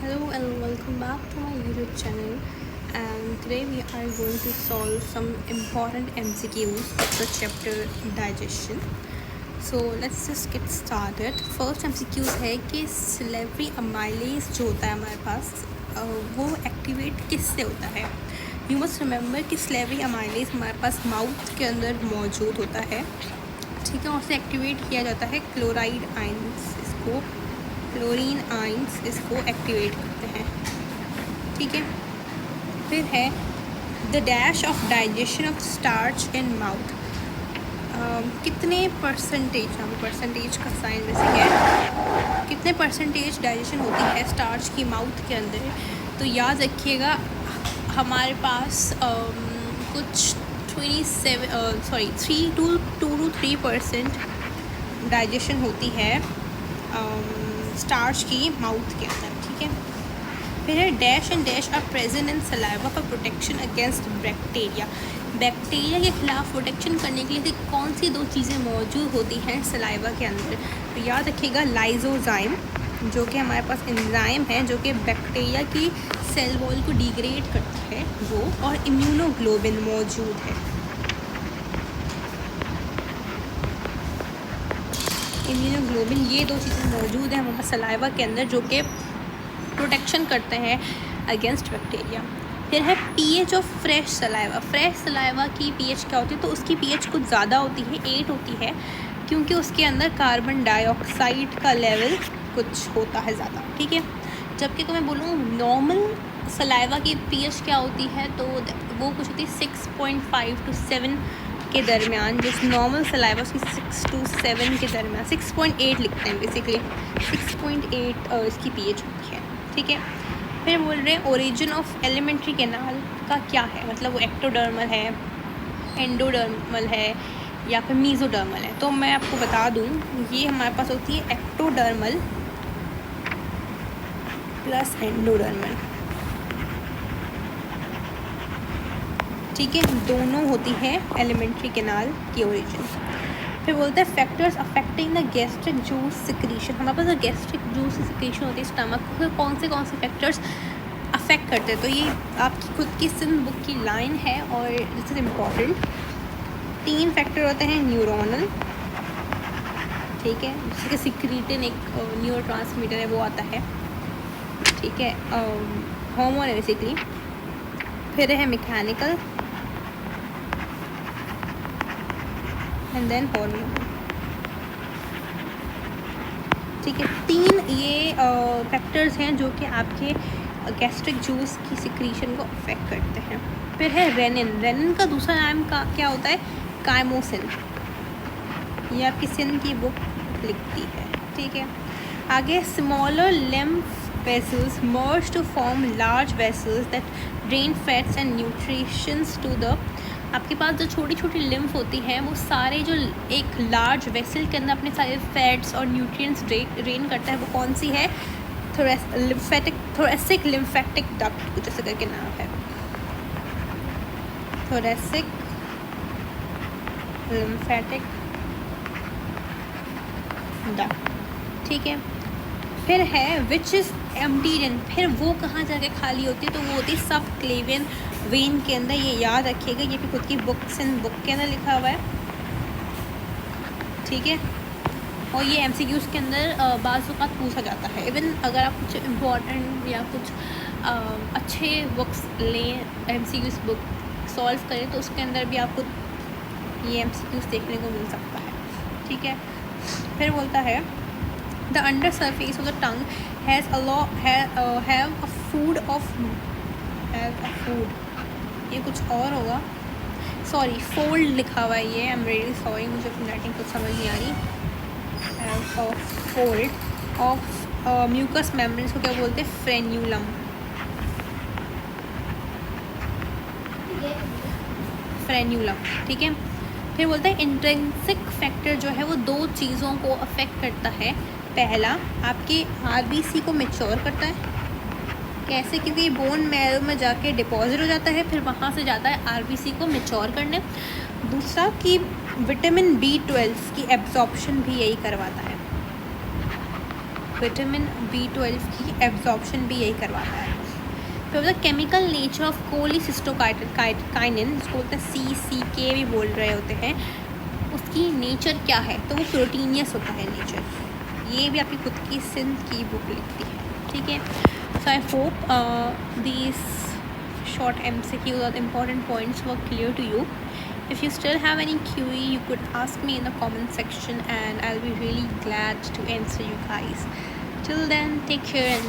Hello and welcome back to my YouTube channel, and today we are going to solve some important MCQs of the chapter digestion. So let's just get started. First MCQs है कि salivary amylase जो होता है हमारे पास वो activate किससे होता है. यू मस्ट रिमेंबर कि सिलेवरी अमाइलेज हमारे पास माउथ के अंदर मौजूद होता है, ठीक है. उससे एक्टिवेट किया जाता है क्लोराइड आयंस, इसको क्लोरीन आयंस इसको एक्टिवेट करते हैं, ठीक है. फिर है the dash of digestion of starch in mouth. कितने परसेंटेज, हम परसेंटेज का साइन वैसे है, कितने परसेंटेज डाइजेशन होती है स्टार्च की माउथ के अंदर. तो याद रखिएगा हमारे पास कुछ 3 to 3% डाइजेशन होती है स्टार्च की माउथ के अंदर, ठीक है. फिर है dash and dash are present in saliva for protection against bacteria. Bacteria के खिलाफ प्रोटेक्शन करने के लिए कौन सी दो चीज़ें मौजूद होती हैं सलाइवा के अंदर. तो याद रखिएगा लाइजोजाइम, जो कि हमारे पास एंजाइम है जो कि बैक्टीरिया की सेल वॉल को डिग्रेड करता है वो, और इम्यूनोग्लोबिन मौजूद है. इम्यूनोग्लोबिन, ये दो चीज़ें मौजूद हैं हमारे सलाइवा के अंदर जो कि प्रोटेक्शन करते हैं अगेंस्ट बैक्टीरिया. फिर है pH of fresh saliva. Fresh saliva की पीएच क्या होती है, तो उसकी पीएच कुछ ज़्यादा होती है, 8 होती है, क्योंकि उसके अंदर कार्बन डाइऑक्साइड का लेवल कुछ होता है ज़्यादा, ठीक है. जबकि अगर मैं बोलूँ नॉर्मल सलाइवा की पीएच क्या होती है, तो वो कुछ होती है 6.5 to 7 के दरमियान. जो नॉर्मल सलाइवा उसकी 6 to 7 के दरमियान, 6.8 लिखते हैं बेसिकली, 6.8 इसकी पीएच होती है, ठीक है. फिर बोल रहे हैं ओरिजिन ऑफ एलिमेंट्री कैनाल का क्या है, मतलब वो एक्टोडर्मल है, एंडोडर्मल है या फिर मीज़ोडर्मल है. तो मैं आपको बता दूं ये हमारे पास होती है एक्टोडर्मल प्लस एंडोडर्मल, ठीक है. दोनों होती है एलिमेंट्री कैनाल की ओरिजिन. फिर बोलते हैं factors affecting the gastric juice secretion. हमारे पास गैस्ट्रिक जूस सिक्रीशन होती है स्टमक को, कौन से फैक्टर्स अफेक्ट करते हैं. तो ये आपकी खुद की सिन बुक की लाइन है और दिस इज़ इम्पॉर्टेंट. 3 फैक्टर होते हैं न्यूरोनल, ठीक है, जैसे कि सिक्रीटिन एक न्यूरोट्रांसमीटर है वो आता है, ठीक है, हार्मोन है बेसिकली. फिर है मैकेनिकल एंड देन हार्मोन, ठीक है. 3 ये फैक्टर्स हैं जो कि आपके गैस्ट्रिक जूस की सिक्रीशन को अफेक्ट करते हैं. फिर है रेनिन. रेनिन का दूसरा नाम का क्या होता है, काइमोसिन. ये आपकी सिन की बुक लिखती है, ठीक है. आगे smaller lymph vessels merge to form large vessels that drain fats and nutritions to the. आपके पास जो छोटी छोटी लिम्फ होती हैं वो सारे जो एक लार्ज वेसल के अंदर अपने सारे फैट्स और न्यूट्रिएंट्स ड्रेन करता है, वो कौन सी है, थोरेसिक लिम्फेटिक डक्ट कुछ ऐसे करके नाम है, थोरेसिक लिम्फेटिक डक्ट, ठीक है. फिर है विच इज़ एम्प्टीड. फिर वो कहाँ जाके खाली होती है, तो वो होती है सब क्लेवियन वेन के अंदर. ये याद रखिएगा, ये भी खुद की बुक के अंदर लिखा हुआ है, ठीक है. और ये एमसीक्यूज़ के अंदर बाज़ औक़ात पूछा जाता है. इवन अगर आप कुछ इम्पोर्टेंट या कुछ अच्छे बुक्स लें, एमसीक्यूज़ बुक सॉल्व करें, तो उसके अंदर भी आपको ये एमसीक्यूज़ देखने को मिल सकता है, ठीक है. फिर बोलता है the under surface of the tongue has have a food, ये कुछ और होगा, सॉरी फोल्ड लिखा हुआ है ये, आई एम रियली सॉरी, मुझे अपनी राइटिंग कुछ समझ नहीं आ रही. फोल्ड ऑफ म्यूकस मेम्ब्रेन को क्या बोलते हैं, फ्रेन्यूलम, ठीक है. फिर बोलते हैं इंट्रिंसिक फैक्टर जो है वो 2 चीज़ों को अफेक्ट करता है. पहला आपके आरबीसी को मैच्योर करता है, कैसे, क्योंकि बोन मैरो में जाके डिपॉजिट हो जाता है, फिर वहाँ से जाता है आरबीसी को मैच्योर करने. दूसरा कि विटामिन B12 की एब्जॉर्प्शन भी यही करवाता है, विटामिन B12 की एब्जॉर्प्शन भी यही करवाता है। फिर the chemical nature of cholecystokinin, जिसको बोलते हैं CCK भी बोल रहे होते हैं, उसकी नेचर क्या है, तो वो प्रोटीनियस होता है नेचर। ये भी आपकी खुद की सिंध की बुक लिखती है, ठीक है। So I hope these short MCQs or the important points were clear to you. If you still have any QE, you could ask me in the comment section and I'll be really glad to answer you guys. Till then, take care and